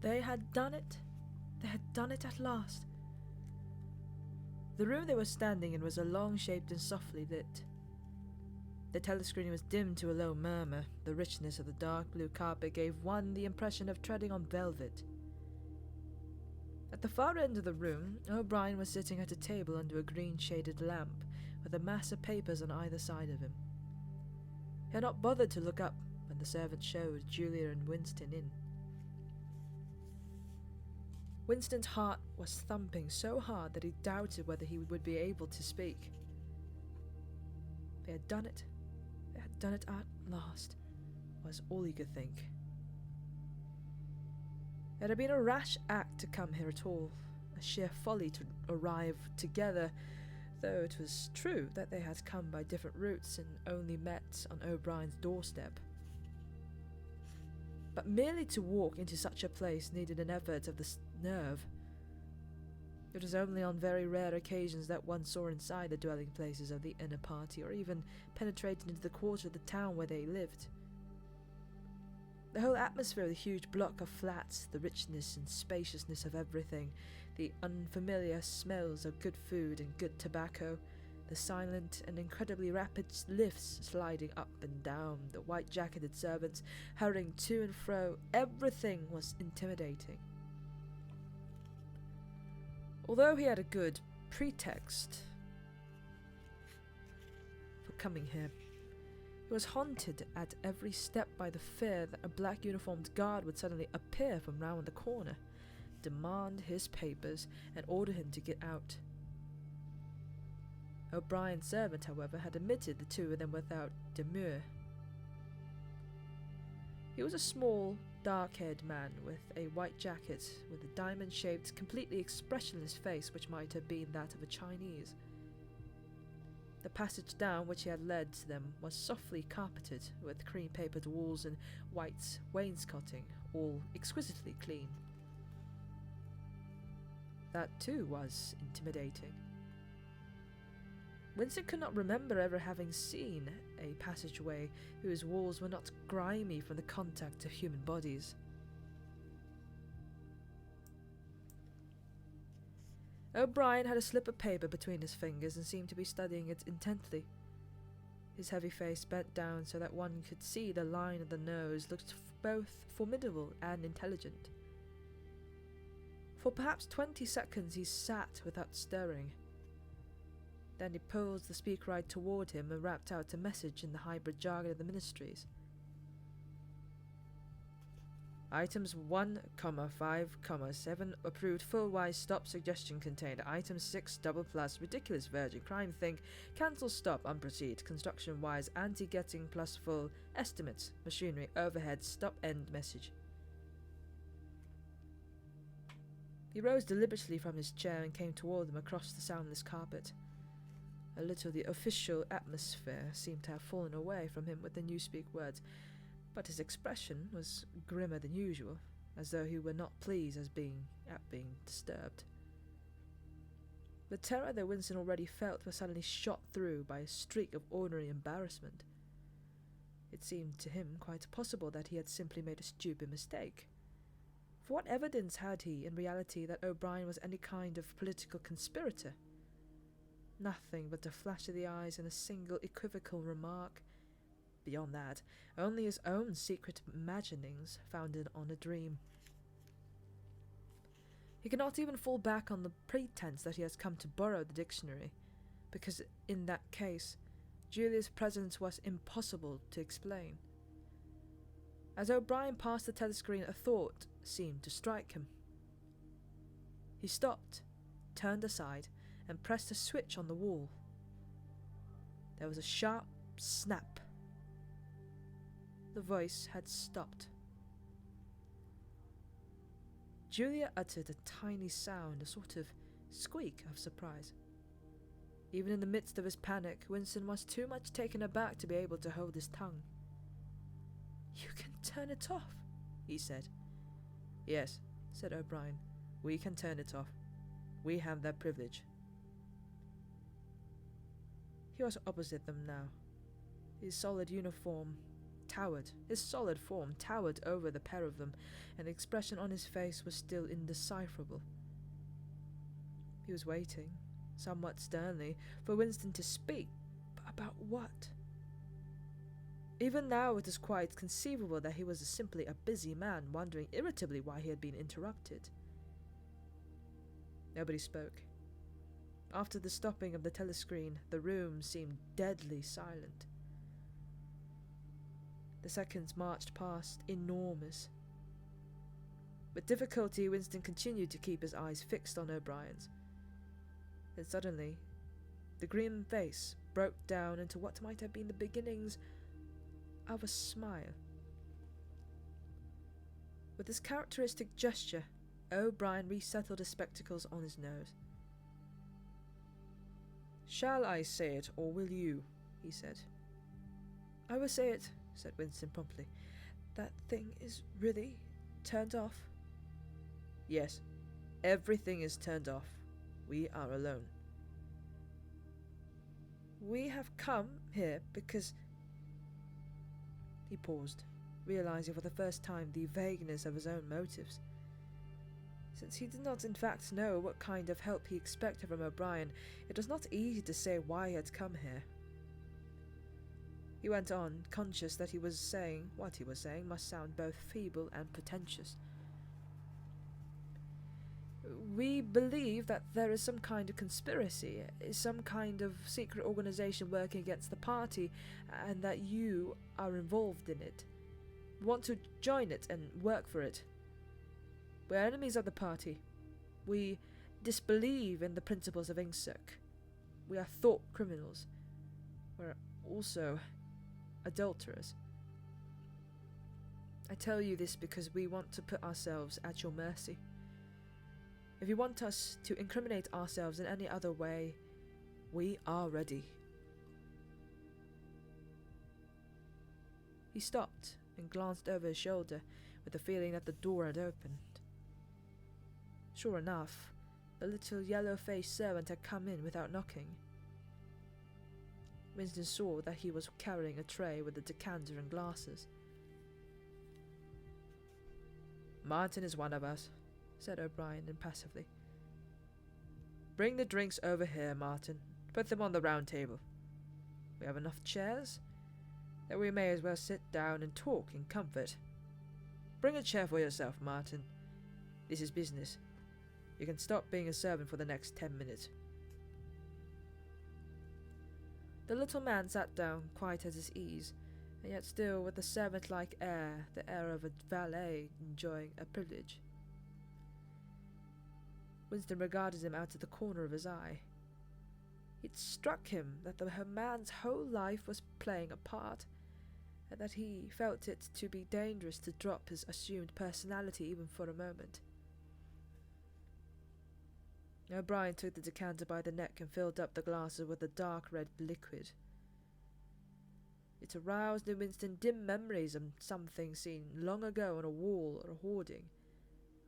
They had done it. They had done it at last. The room they were standing in was long shaped and softly lit. The telescreen was dimmed to a low murmur. The richness of the dark blue carpet gave one the impression of treading on velvet. At the far end of the room, O'Brien was sitting at a table under a green-shaded lamp, with a mass of papers on either side of him. He had not bothered to look up when the servant showed Julia and Winston in. Winston's heart was thumping so hard that he doubted whether he would be able to speak. They had done it. They had done it at last, was all he could think. It had been a rash act to come here at all, a sheer folly to arrive together, though it was true that they had come by different routes and only met on O'Brien's doorstep. But merely to walk into such a place needed an effort of the nerve. It was only on very rare occasions that one saw inside the dwelling places of the inner party, or even penetrated into the quarter of the town where they lived. The whole atmosphere of the huge block of flats, the richness and spaciousness of everything, the unfamiliar smells of good food and good tobacco, the silent and incredibly rapid lifts sliding up and down, the white-jacketed servants hurrying to and fro, everything was intimidating. Although he had a good pretext for coming here, he was haunted at every step by the fear that a black uniformed guard would suddenly appear from round the corner, demand his papers, and order him to get out. O'Brien's servant, however, had admitted the two of them without demur. He was a small, dark-haired man with a white jacket, with a diamond-shaped, completely expressionless face which might have been that of a Chinese. The passage down which he had led them was softly carpeted, with cream-papered walls and white wainscoting, all exquisitely clean. That too was intimidating. Winston could not remember ever having seen a passageway whose walls were not grimy from the contact of human bodies. O'Brien had a slip of paper between his fingers and seemed to be studying it intently. His heavy face bent down so that one could see the line of the nose looked both formidable and intelligent. For perhaps 20 seconds he sat without stirring. Then he pulled the speaker right toward him and rapped out a message in the hybrid jargon of the ministries. Items 1,5,7 approved full-wise stop suggestion contained. Item 6 double plus ridiculous virgin crime think cancel stop unproceed construction wise anti-getting plus full estimates machinery overhead stop end message. He rose deliberately from his chair and came toward them across the soundless carpet. A little the official atmosphere seemed to have fallen away from him with the newspeak words, but his expression was grimmer than usual, as though he were not pleased at being disturbed. The terror that Winston already felt was suddenly shot through by a streak of ordinary embarrassment. It seemed to him quite possible that he had simply made a stupid mistake. For what evidence had he, in reality, that O'Brien was any kind of political conspirator? Nothing but a flash of the eyes and a single equivocal remark. Beyond that, only his own secret imaginings founded on a dream. He could not even fall back on the pretense that he has come to borrow the dictionary, because in that case, Julia's presence was impossible to explain. As O'Brien passed the telescreen, a thought seemed to strike him. He stopped, turned aside, and pressed a switch on the wall. There was a sharp snap. The voice had stopped. Julia uttered a tiny sound, a sort of squeak of surprise. Even in the midst of his panic, Winston was too much taken aback to be able to hold his tongue. "You can turn it off," he said. "Yes," said O'Brien. "We can turn it off. We have that privilege." He was opposite them now. His solid uniform, towered, his solid form towered over the pair of them, and the expression on his face was still indecipherable. He was waiting, somewhat sternly, for Winston to speak, but about what? Even now it is quite conceivable that he was simply a busy man, wondering irritably why he had been interrupted. Nobody spoke. After the stopping of the telescreen, the room seemed deadly silent. The seconds marched past, enormous. With difficulty, Winston continued to keep his eyes fixed on O'Brien's. Then suddenly, the grim face broke down into what might have been the beginnings of a smile. With his characteristic gesture, O'Brien resettled his spectacles on his nose. "Shall I say it, or will you?" he said. "I will say it," said Winston promptly. "That thing is really turned off?" "Yes, everything is turned off. We are alone." "We have come here because—" He paused, realizing for the first time the vagueness of his own motives. Since he did not in fact know what kind of help he expected from O'Brien, it was not easy to say why he had come here. He went on, conscious that what he was saying must sound both feeble and pretentious. "We believe that there is some kind of conspiracy, some kind of secret organization working against the party, and that you are involved in it. We want to join it and work for it. We're enemies of the party. We disbelieve in the principles of INSEC. We are thought criminals. We're also adulterers. I tell you this because we want to put ourselves at your mercy. If you want us to incriminate ourselves in any other way, we are ready." He stopped and glanced over his shoulder with the feeling that the door had opened. Sure enough, the little yellow-faced servant had come in without knocking. Winston saw that he was carrying a tray with a decanter and glasses. "Martin is one of us," said O'Brien impassively. "Bring the drinks over here, Martin. Put them on the round table. We have enough chairs that we may as well sit down and talk in comfort. Bring a chair for yourself, Martin. This is business. You can stop being a servant for the next 10 minutes. The little man sat down quite at his ease, and yet still with a servant-like air, the air of a valet enjoying a privilege. Winston regarded him out of the corner of his eye. It struck him that the man's whole life was playing a part, and that he felt it to be dangerous to drop his assumed personality even for a moment. O'Brien took the decanter by the neck and filled up the glasses with a dark red liquid. It aroused in Winston dim memories of something seen long ago on a wall or a hoarding,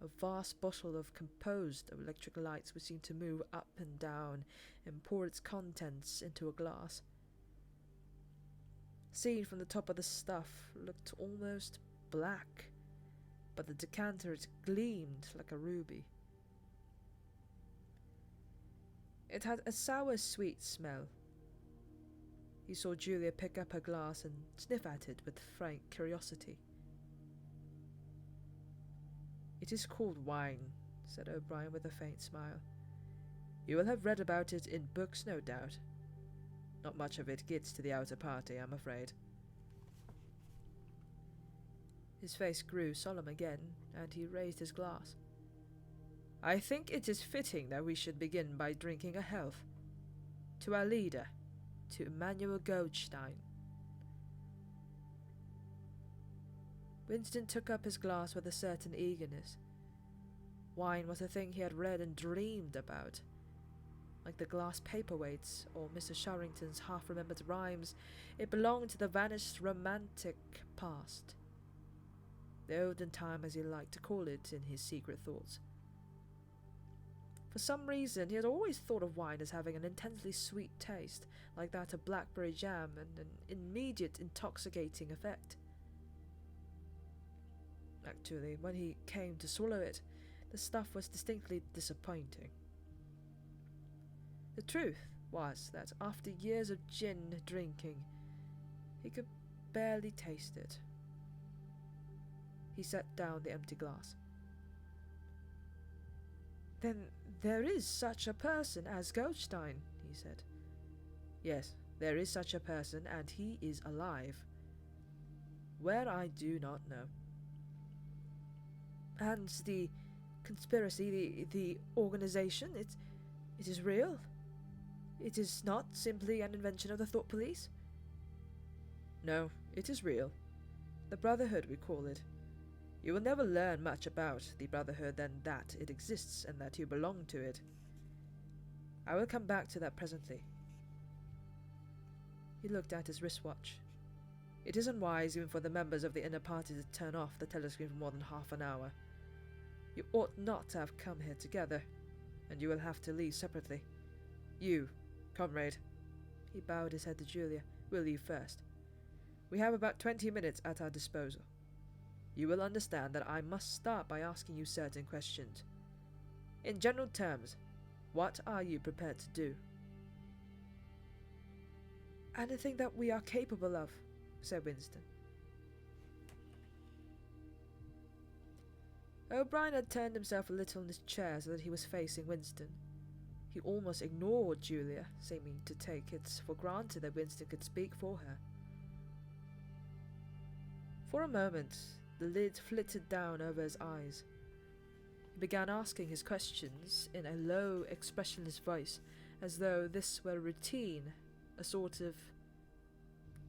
a vast bottle of composed of electric lights which seemed to move up and down and pour its contents into a glass. Seen from the top of the stuff, looked almost black, but the decanter it gleamed like a ruby. It had a sour, sweet smell. He saw Julia pick up her glass and sniff at it with frank curiosity. "It is called wine," said O'Brien with a faint smile. "You will have read about it in books, no doubt. Not much of it gets to the outer party, I'm afraid." His face grew solemn again, and he raised his glass. "I think it is fitting that we should begin by drinking a health. To our leader, to Emmanuel Goldstein." Winston took up his glass with a certain eagerness. Wine was a thing he had read and dreamed about. Like the glass paperweights or Mr. Sharrington's half-remembered rhymes, it belonged to the vanished romantic past. The olden time, as he liked to call it in his secret thoughts. For some reason, he had always thought of wine as having an intensely sweet taste, like that of blackberry jam, and an immediate intoxicating effect. Actually, when he came to swallow it, the stuff was distinctly disappointing. The truth was that after years of gin drinking, he could barely taste it. He set down the empty glass. "Then there is such a person as Goldstein," he said. "Yes, there is such a person, and he is alive. Where I do not know." "And the conspiracy, the organization, it is real? It is not simply an invention of the thought police?" "No, it is real. The Brotherhood, we call it. You will never learn much about the Brotherhood than that it exists and that you belong to it. I will come back to that presently." He looked at his wristwatch. "It isn't wise even for the members of the inner party to turn off the telescreen for more than half an hour. You ought not to have come here together, and you will have to leave separately. You, comrade," he bowed his head to Julia, "will leave first. We have about 20 minutes at our disposal. You will understand that I must start by asking you certain questions. In general terms, what are you prepared to do?" "Anything that we are capable of," said Winston. O'Brien had turned himself a little in his chair so that he was facing Winston. He almost ignored Julia, seeming to take it for granted that Winston could speak for her. For a moment, the lid flitted down over his eyes. He began asking his questions in a low, expressionless voice, as though this were a routine, a sort of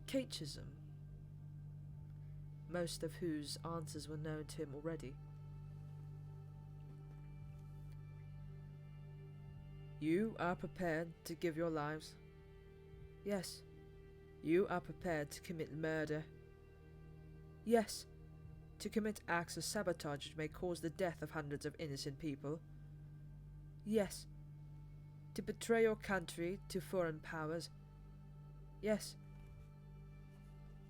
catechism, most of whose answers were known to him already. "You are prepared to give your lives?" "Yes." "You are prepared to commit murder?" "Yes." "To commit acts of sabotage which may cause the death of hundreds of innocent people?" "Yes." "To betray your country to foreign powers?" "Yes."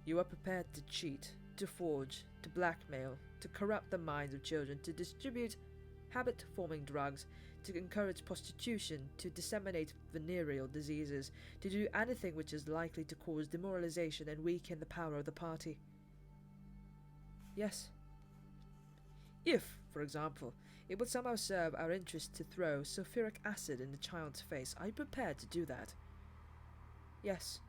"You are prepared to cheat, to forge, to blackmail, to corrupt the minds of children, to distribute habit-forming drugs, to encourage prostitution, to disseminate venereal diseases, to do anything which is likely to cause demoralization and weaken the power of the party?" "Yes." "If, for example, it would somehow serve our interest to throw sulfuric acid in the child's face, are you prepared to do that?" "Yes."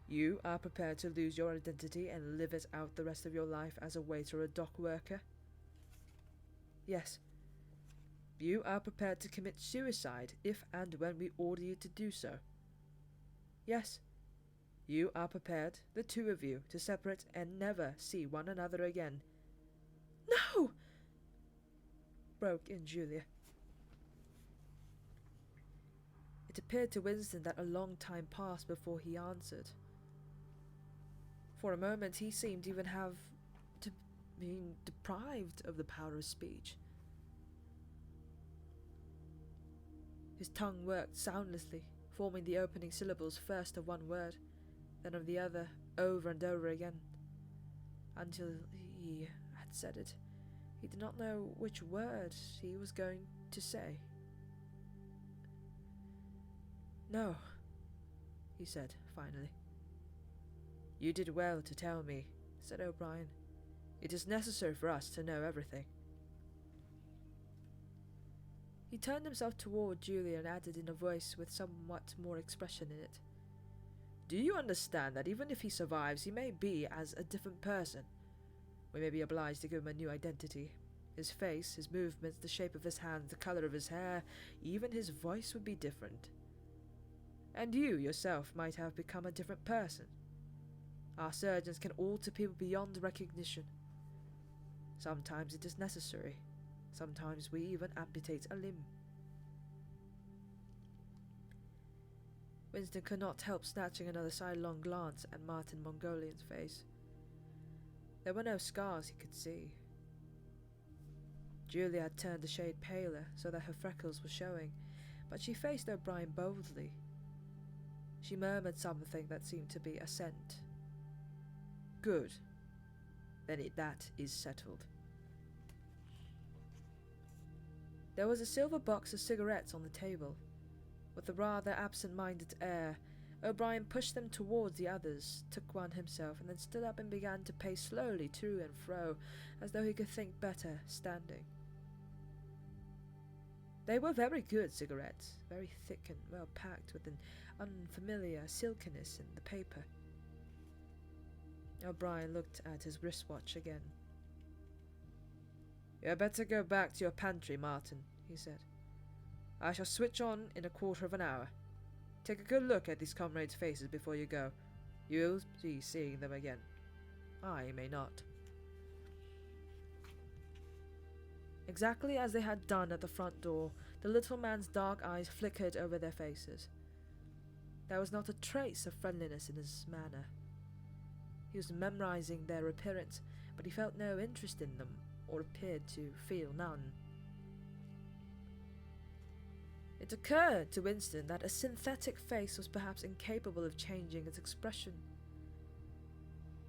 "You are prepared to lose your identity and live it out the rest of your life as a waiter or a dock worker?" "Yes." "You are prepared to commit suicide if and when we order you to do so?" "Yes." "You are prepared, the two of you, to separate and never see one another again?" "No!" broke in Julia. It appeared to Winston that a long time passed before he answered. For a moment he seemed to even have to being deprived of the power of speech. His tongue worked soundlessly, forming the opening syllables first of one word, then of the other, over and over again. Until he had said it, he did not know which word he was going to say. "No," he said, finally. "You did well to tell me," said O'Brien. "It is necessary for us to know everything." He turned himself toward Julia and added in a voice with somewhat more expression in it, "Do you understand that even if he survives, he may be as a different person? We may be obliged to give him a new identity. His face, his movements, the shape of his hands, the color of his hair, even his voice would be different. And you yourself might have become a different person. Our surgeons can alter people beyond recognition. Sometimes it is necessary. Sometimes we even amputate a limb." Winston could not help snatching another sidelong glance at Martin Mongolian's face. There were no scars he could see. Julia had turned a shade paler so that her freckles were showing, but she faced O'Brien boldly. She murmured something that seemed to be assent. "Good. Then that is settled. There was a silver box of cigarettes on the table. With a rather absent-minded air, O'Brien pushed them towards the others, took one himself, and then stood up and began to pace slowly to and fro, as though he could think better standing. They were very good cigarettes, very thick and well packed, with an unfamiliar silkiness in the paper. O'Brien looked at his wristwatch again. "You had better go back to your pantry, Martin," he said. "I shall switch on in a quarter of an hour. Take a good look at these comrades' faces before you go. You'll be seeing them again. I may not." Exactly as they had done at the front door, the little man's dark eyes flickered over their faces. There was not a trace of friendliness in his manner. He was memorizing their appearance, but he felt no interest in them, or appeared to feel none. It occurred to Winston that a synthetic face was perhaps incapable of changing its expression.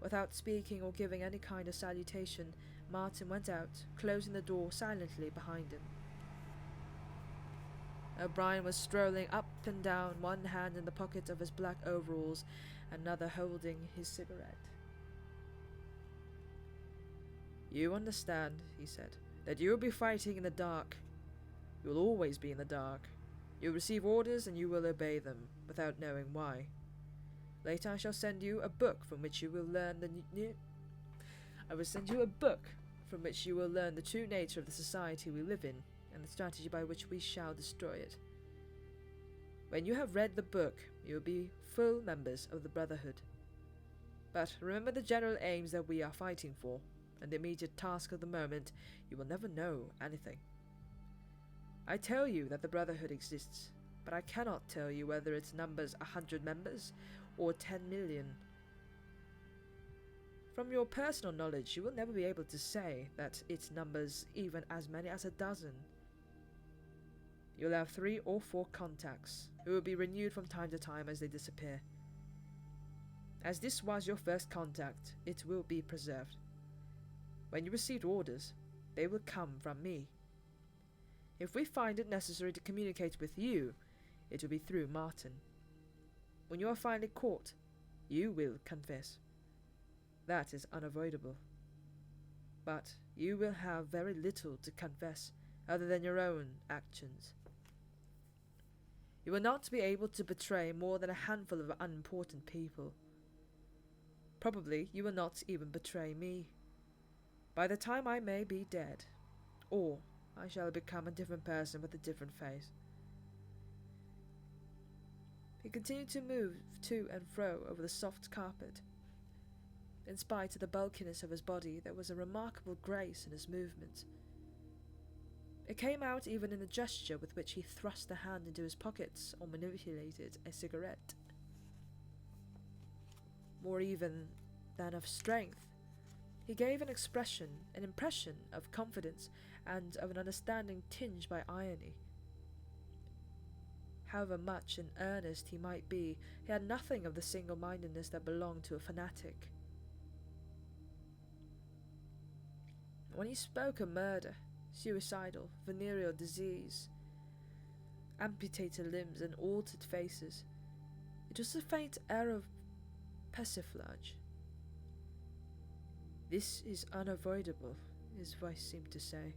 Without speaking or giving any kind of salutation, Martin went out, closing the door silently behind him. O'Brien was strolling up and down, one hand in the pocket of his black overalls, another holding his cigarette. "You understand," he said, "that you will be fighting in the dark. You will always be in the dark. You will receive orders and you will obey them, without knowing why. Later I shall send you a book from which you will learn the true nature of the society we live in, and the strategy by which we shall destroy it. When you have read the book, you will be full members of the Brotherhood. But remember the general aims that we are fighting for, and the immediate task of the moment. You will never know anything. I tell you that the Brotherhood exists, but I cannot tell you whether it numbers 100 members or 10 million. From your personal knowledge, you will never be able to say that it numbers even as many as a dozen. You'll have 3 or 4 contacts, who will be renewed from time to time as they disappear. As this was your first contact, it will be preserved. When you receive orders, they will come from me. If we find it necessary to communicate with you, it will be through Martin. When you are finally caught, you will confess. That is unavoidable. But you will have very little to confess other than your own actions. You will not be able to betray more than a handful of unimportant people. Probably you will not even betray me. By the time I may be dead, or I shall become a different person with a different face." He continued to move to and fro over the soft carpet. In spite of the bulkiness of his body, there was a remarkable grace in his movements. It came out even in the gesture with which he thrust a hand into his pockets or manipulated a cigarette. More even than of strength, he gave an impression of confidence and of an understanding tinged by irony. However much in earnest he might be, he had nothing of the single-mindedness that belonged to a fanatic. When he spoke of murder, suicidal, venereal disease, amputated limbs and altered faces, it was a faint air of persiflage. "This is unavoidable," his voice seemed to say.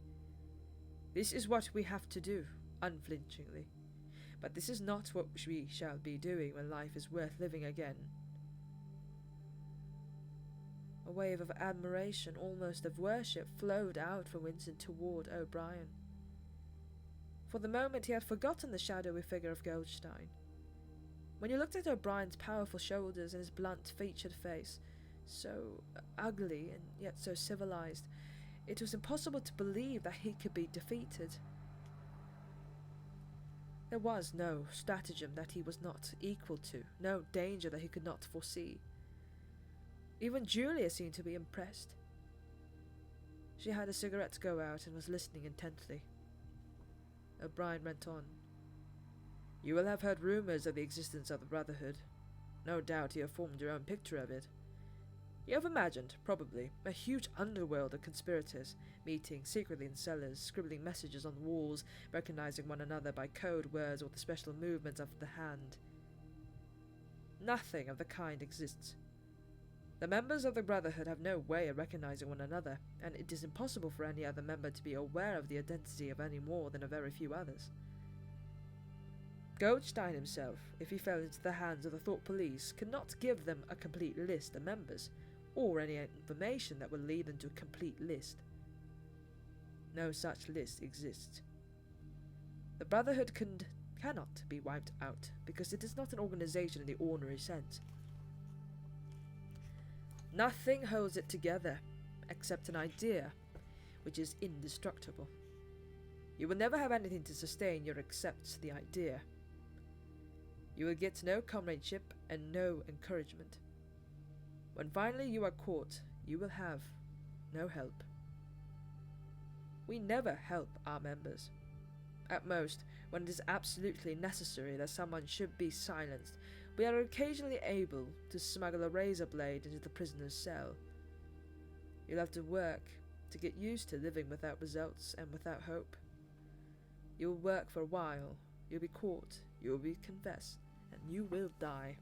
"This is what we have to do, unflinchingly. But this is not what we shall be doing when life is worth living again." A wave of admiration, almost of worship, flowed out from Winston toward O'Brien. For the moment he had forgotten the shadowy figure of Goldstein. When he looked at O'Brien's powerful shoulders and his blunt-featured face, so ugly and yet so civilized, it was impossible to believe that he could be defeated. There was no stratagem that he was not equal to, no danger that he could not foresee. Even Julia seemed to be impressed. She had a cigarette to go out and was listening intently. O'Brien went on. "You will have heard rumours of the existence of the Brotherhood. No doubt you have formed your own picture of it. You have imagined, probably, a huge underworld of conspirators, meeting secretly in cellars, scribbling messages on the walls, recognizing one another by code words or the special movements of the hand. Nothing of the kind exists. The members of the Brotherhood have no way of recognizing one another, and it is impossible for any other member to be aware of the identity of any more than a very few others. Goldstein himself, if he fell into the hands of the Thought Police, could not give them a complete list of members, or any information that would lead them to a complete list. No such list exists. The Brotherhood cannot be wiped out, because it is not an organization in the ordinary sense. Nothing holds it together, except an idea, which is indestructible. You will never have anything to sustain you except the idea. You will get no comradeship and no encouragement. When finally you are caught, you will have no help. We never help our members. At most, when it is absolutely necessary that someone should be silenced, we are occasionally able to smuggle a razor blade into the prisoner's cell. You'll have to work to get used to living without results and without hope. You'll work for a while, you'll be caught, you'll be confessed, and you will die.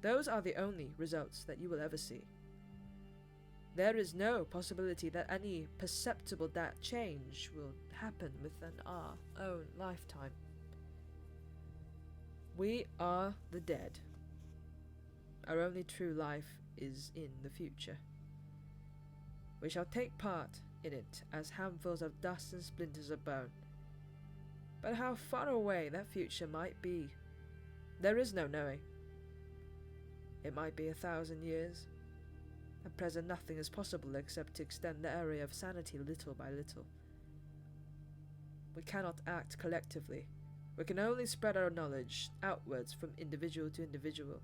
Those are the only results that you will ever see. There is no possibility that any perceptible change will happen within our own lifetime. We are the dead. Our only true life is in the future. We shall take part in it as handfuls of dust and splinters of bone. But how far away that future might be, there is no knowing. It might be 1,000 years. At present nothing is possible except to extend the area of sanity little by little. We cannot act collectively. We can only spread our knowledge outwards from individual to individual,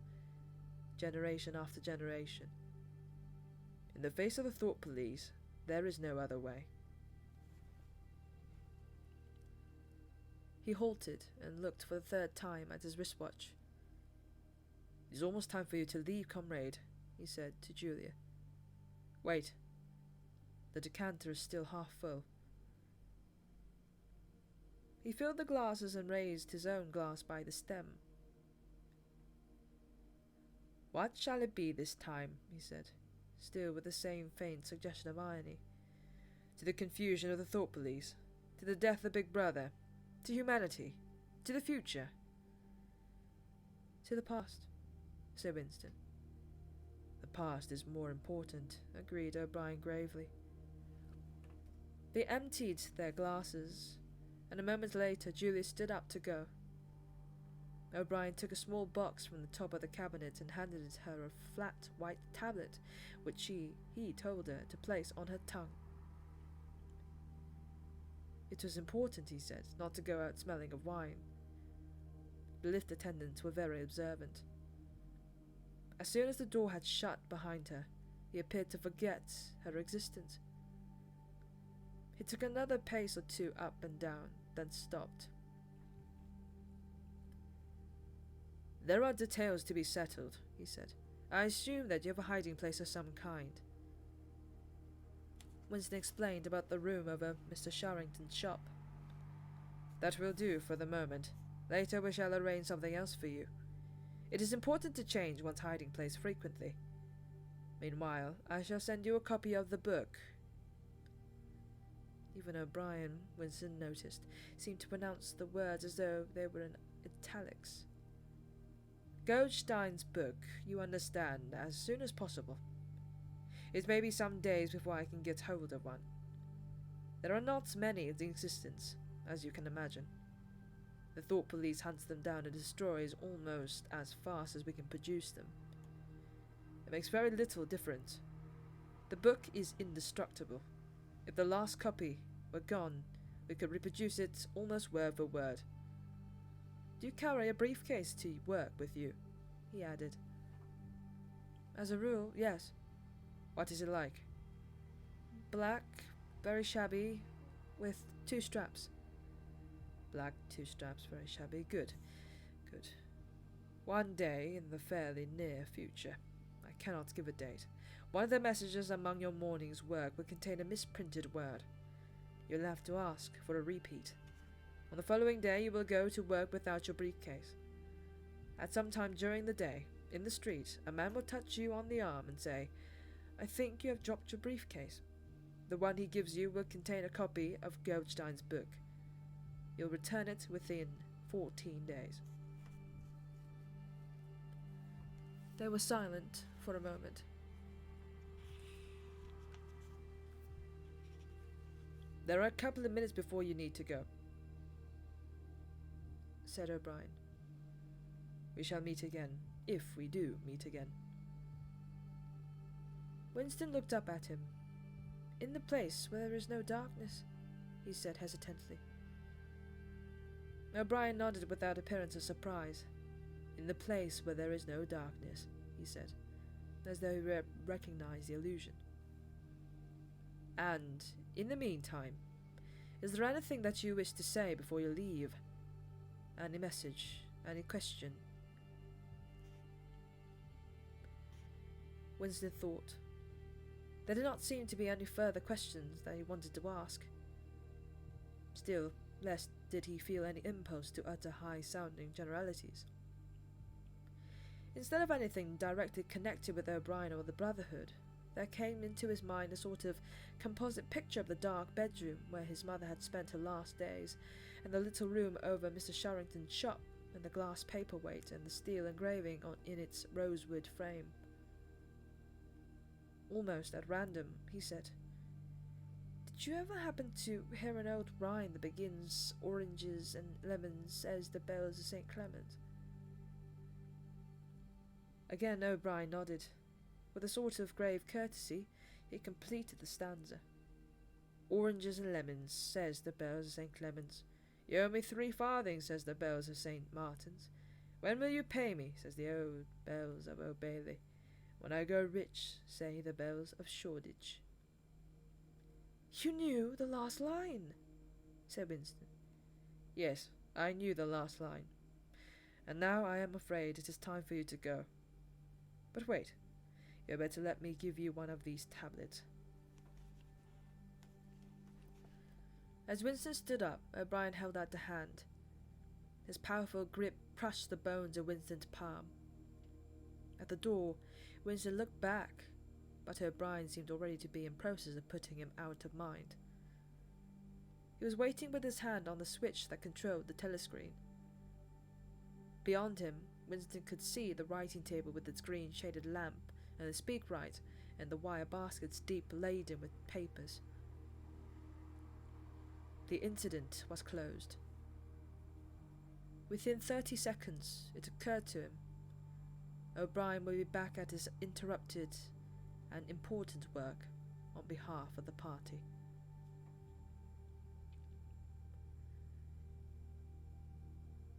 generation after generation. In the face of the Thought Police, there is no other way. He halted and looked for the third time at his wristwatch. "It is almost time for you to leave, comrade," he said to Julia. "Wait. The decanter is still half full." He filled the glasses and raised his own glass by the stem. "What shall it be this time?" he said, still with the same faint suggestion of irony. "To the confusion of the Thought Police? To the death of Big Brother? To humanity? To the future?" "To the past," said Winston. "The past is more important," agreed O'Brien gravely. They emptied their glasses, and a moment later Julia stood up to go. O'Brien took a small box from the top of the cabinet and handed her a flat white tablet, which he told her to place on her tongue. It was important, he said, not to go out smelling of wine. The lift attendants were very observant. As soon as the door had shut behind her, he appeared to forget her existence. He took another pace or two up and down, then stopped. "There are details to be settled," he said. "I assume that you have a hiding place of some kind." Winston explained about the room over Mr. Sharrington's shop. "That will do for the moment. Later we shall arrange something else for you. It is important to change one's hiding place frequently. Meanwhile, I shall send you a copy of the book." Even O'Brien, Winston noticed, seemed to pronounce the words as though they were in italics. "Goldstein's book, you understand, as soon as possible. It may be some days before I can get hold of one. There are not many in existence, as you can imagine. The Thought Police hunts them down and destroys almost as fast as we can produce them. It makes very little difference. The book is indestructible. If the last copy were gone, we could reproduce it almost word for word. Do you carry a briefcase to work with you?" he added. "As a rule, yes." "What is it like?" "Black, very shabby, with 2 straps. "Black, 2 straps, very shabby. Good, good. One day, in the fairly near future, I cannot give a date. One of the messages among your morning's work will contain a misprinted word. You'll have to ask for a repeat. On the following day, you will go to work without your briefcase. At some time during the day, in the street, a man will touch you on the arm and say, "I think you have dropped your briefcase." The one he gives you will contain a copy of Goldstein's book. You'll return it within 14 days. They were silent for a moment. "There are a couple of minutes before you need to go," said O'Brien. "We shall meet again, if we do meet again." Winston looked up at him. "In the place where there is no darkness," he said hesitantly. O'Brien nodded without appearance of surprise. "In the place where there is no darkness," he said, as though he recognized the allusion. "And, in the meantime, is there anything that you wish to say before you leave? Any message, any question?" Winston thought. There did not seem to be any further questions that he wanted to ask. Still, less did he feel any impulse to utter high-sounding generalities. Instead of anything directly connected with O'Brien or the Brotherhood, there came into his mind a sort of composite picture of the dark bedroom where his mother had spent her last days, and the little room over Mr. Sharrington's shop, and the glass paperweight and the steel engraving in its rosewood frame. Almost at random, he said, "Did you ever happen to hear an old rhyme that begins, 'Oranges and lemons says the bells of St. Clement'?" Again O'Brien nodded. With a sort of grave courtesy, he completed the stanza. "Oranges and lemons, says the bells of St. Clement's. You owe me 3 farthings, says the bells of St. Martin's. When will you pay me, says the old bells of Old Bailey. When I grow rich, say the bells of Shoreditch." "You knew the last line," said Winston. "Yes, I knew the last line. And now I am afraid it is time for you to go. But wait, you had better let me give you one of these tablets." As Winston stood up, O'Brien held out the hand. His powerful grip crushed the bones of Winston's palm. At the door, Winston looked back, but O'Brien seemed already to be in process of putting him out of mind. He was waiting with his hand on the switch that controlled the telescreen. Beyond him, Winston could see the writing table with its green-shaded lamp and the speakwrite and the wire baskets deep laden with papers. The incident was closed. Within 30 seconds, it occurred to him O'Brien would be back at his interrupted and important work on behalf of the party.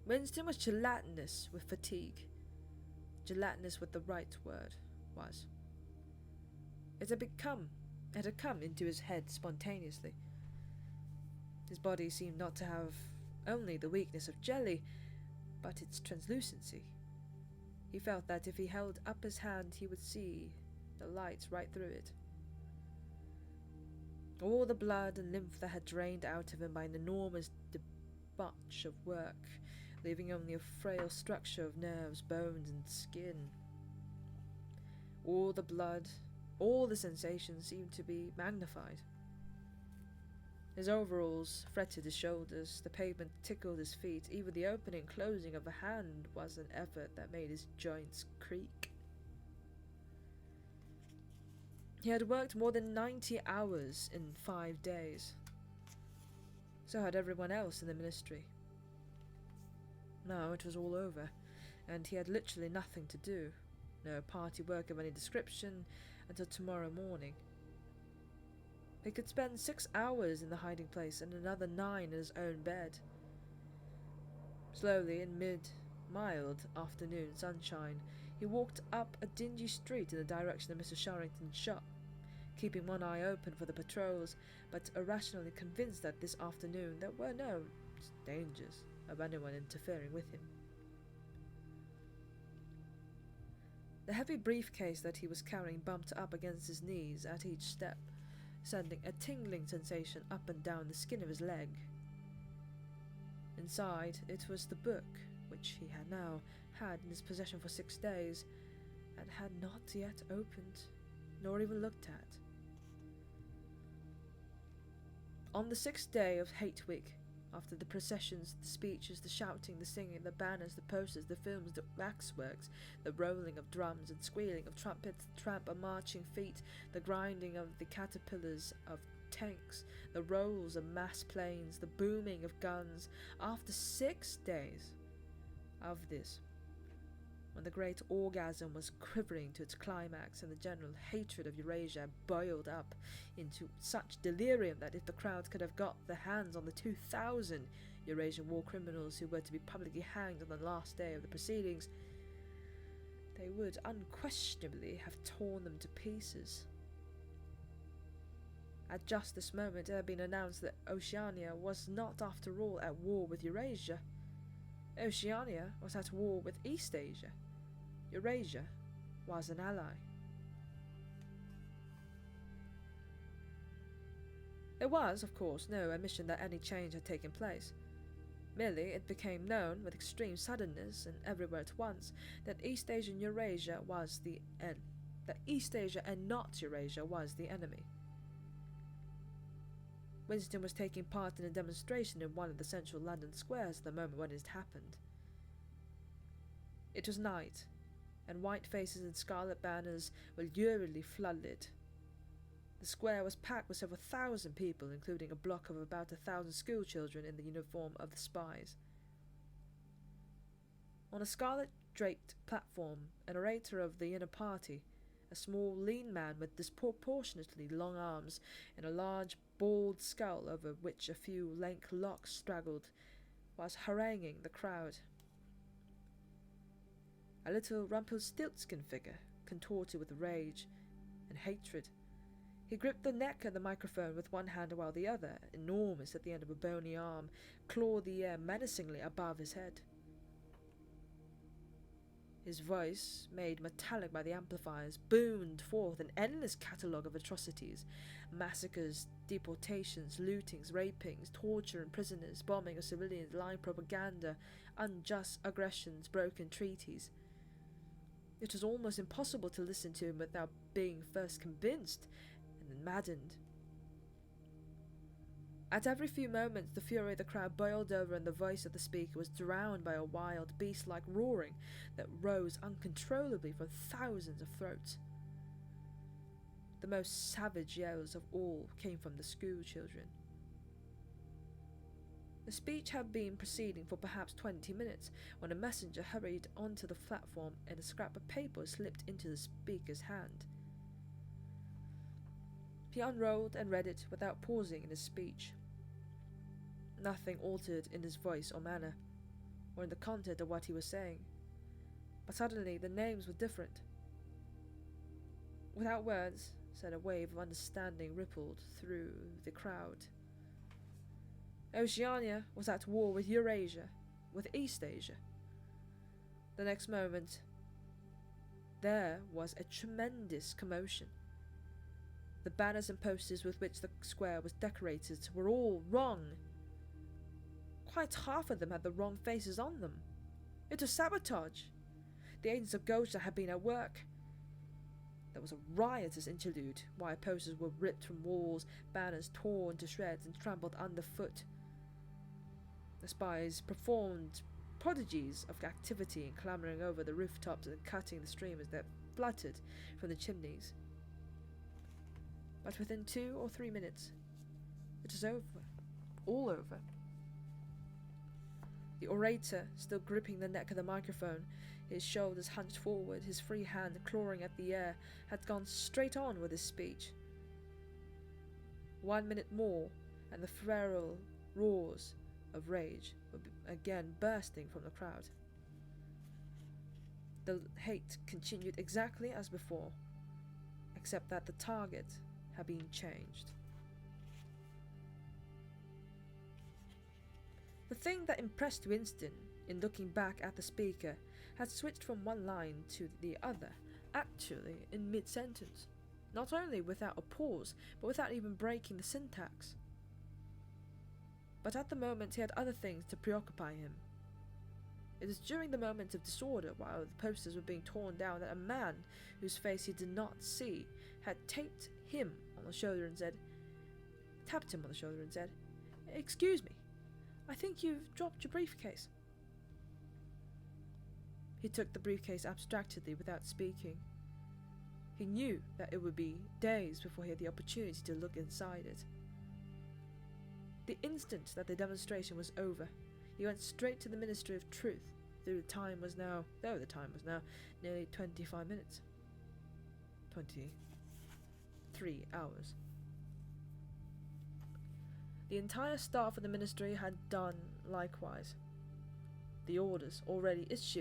Winston was gelatinous with fatigue. Gelatinous with the right word was. It had come into his head spontaneously. His body seemed not to have only the weakness of jelly, but its translucency. He felt that if he held up his hand, he would see the light right through it. All the blood and lymph that had drained out of him by an enormous debauch of work, leaving only a frail structure of nerves, bones, and skin. All the blood, all the sensations seemed to be magnified. His overalls fretted his shoulders, the pavement tickled his feet, even the opening and closing of a hand was an effort that made his joints creak. He had worked more than 90 hours in 5 days. So had everyone else in the ministry. Now it was all over, and he had literally nothing to do, no party work of any description, until tomorrow morning. He could spend 6 hours in the hiding place and another 9 in his own bed. Slowly, in mild afternoon sunshine, he walked up a dingy street in the direction of Mr. Sharrington's shop, keeping one eye open for the patrols, but irrationally convinced that this afternoon there were no dangers of anyone interfering with him. The heavy briefcase that he was carrying bumped up against his knees at each step, sending a tingling sensation up and down the skin of his leg. Inside, it was the book, which he had now had in his possession for 6 days, and had not yet opened, nor even looked at. On the 6th day of Hate Week, after the processions, the speeches, the shouting, the singing, the banners, the posters, the films, the waxworks, the rolling of drums and squealing of trumpets, the tramp of marching feet, the grinding of the caterpillars of tanks, the rolls of mass planes, the booming of guns, after 6 days of this, when the great orgasm was quivering to its climax and the general hatred of Eurasia boiled up into such delirium that if the crowd could have got their hands on the 2,000 Eurasian war criminals who were to be publicly hanged on the last day of the proceedings, they would unquestionably have torn them to pieces. At just this moment it had been announced that Oceania was not after all at war with Eurasia. Oceania was at war with East Asia. Eurasia was an ally. There was, of course, no admission that any change had taken place. Merely it became known with extreme suddenness and everywhere at once that East Asia and Eurasia was that East Asia and not Eurasia was the enemy. Winston was taking part in a demonstration in one of the central London squares at the moment when it happened. It was night, and white faces and scarlet banners were luridly floodlit. The square was packed with several thousand people, including a block of about 1,000 schoolchildren in the uniform of the spies. On a scarlet-draped platform, an orator of the inner party, a small, lean man with disproportionately long arms and a large, bald skull over which a few lank locks straggled, was haranguing the crowd. A little Rumpelstiltskin figure, contorted with rage and hatred. He gripped the neck of the microphone with one hand while the other, enormous at the end of a bony arm, clawed the air menacingly above his head. His voice, made metallic by the amplifiers, boomed forth an endless catalogue of atrocities: massacres, deportations, lootings, rapings, torture and prisoners, bombing of civilians, lying propaganda, unjust aggressions, broken treaties. It was almost impossible to listen to him without being first convinced and then maddened. At every few moments the fury of the crowd boiled over and the voice of the speaker was drowned by a wild, beast-like roaring that rose uncontrollably from thousands of throats. The most savage yells of all came from the schoolchildren. The speech had been proceeding for perhaps 20 minutes when a messenger hurried onto the platform and a scrap of paper slipped into the speaker's hand. He unrolled and read it without pausing in his speech. Nothing altered in his voice or manner, or in the content of what he was saying, but suddenly the names were different. Without words, said a wave of understanding rippled through the crowd. Oceania was at war with Eurasia, with East Asia. The next moment, there was a tremendous commotion. The banners and posters with which the square was decorated were all wrong. Quite half of them had the wrong faces on them. It was sabotage. The agents of Gosha had been at work. There was a riotous interlude. Wire posters were ripped from walls, banners torn to shreds and trampled underfoot. The spies performed prodigies of activity in clambering over the rooftops and cutting the streamers that fluttered from the chimneys. But within 2 or 3 minutes, it was over. All over. The orator, still gripping the neck of the microphone, his shoulders hunched forward, his free hand clawing at the air, had gone straight on with his speech. 1 minute more, and the feral roars of rage were again bursting from the crowd. The hate continued exactly as before, except that the target had been changed. The thing that impressed Winston, in looking back at the speaker, had switched from one line to the other, actually in mid-sentence, not only without a pause, but without even breaking the syntax. But at the moment he had other things to preoccupy him. It was during the moment of disorder, while the posters were being torn down, that a man, whose face he did not see, had tapped him on the shoulder and said, "Excuse me, I think you've dropped your briefcase." He took the briefcase abstractedly without speaking. He knew that it would be days before he had the opportunity to look inside it. The instant that the demonstration was over, he went straight to the Ministry of Truth, though the time was now nearly 25 minutes. 23 hours. The entire staff of the ministry had done likewise. The orders already issued